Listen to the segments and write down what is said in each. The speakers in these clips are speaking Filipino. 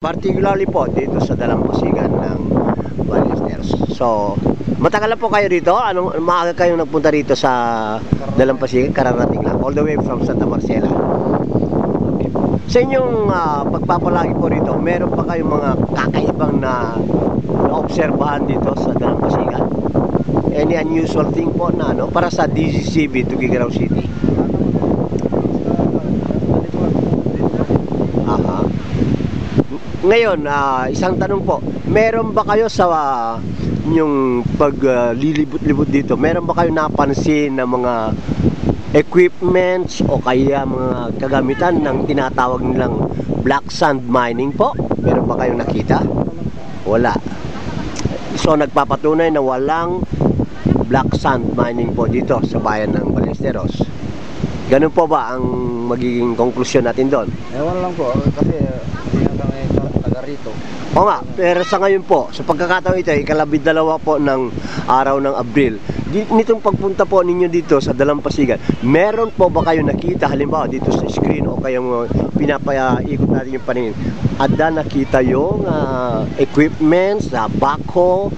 Particularly po dito sa dalampasigan ng Ballesteros. So, matagal na po kayo dito? Anong maaga kayong nagpunta dito sa dalampasigan? Kararating lang, all the way from Santa Marcela. Okay. Sa inyong pagpapalagi po rito, meron pa kayong mga kakaibang na obserbahan dito sa dalampasigan? Any unusual thing po na para sa DZCB, Tuguegarao City? Aha. Ngayon, isang tanong po, meron ba kayo sa yung paglilibot-libot dito, meron ba kayo napansin na mga equipments o kaya mga kagamitan ng tinatawag nilang black sand mining po? Meron ba kayong nakita? Wala. So nagpapatunay na walang black sand mining po dito sa bayan ng Ballesteros. Ganun po ba ang magiging konklusyon natin doon? Ewan lang po, kasi hindi na kami taga rito. O nga, pero sa ngayon po, sa pagkakataon ito, ika-12 po ng araw ng Abril, nitong pagpunta po ninyo dito sa Dalampasigan, meron po ba kayo nakita, halimbawa dito sa screen o kayong pinapaikot natin yung paningin, ada nakita yung equipments, backhoe,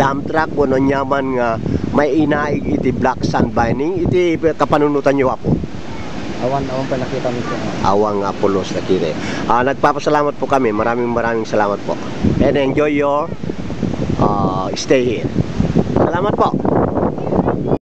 dump truck, o nyaman nga may inaig iti black sand mining, iti kapanunutan nyo po? Awan pa nakita mo siya. Awang Apolos nakita. Nagpapasalamat po kami. Maraming salamat po. And enjoy your stay here. Salamat po.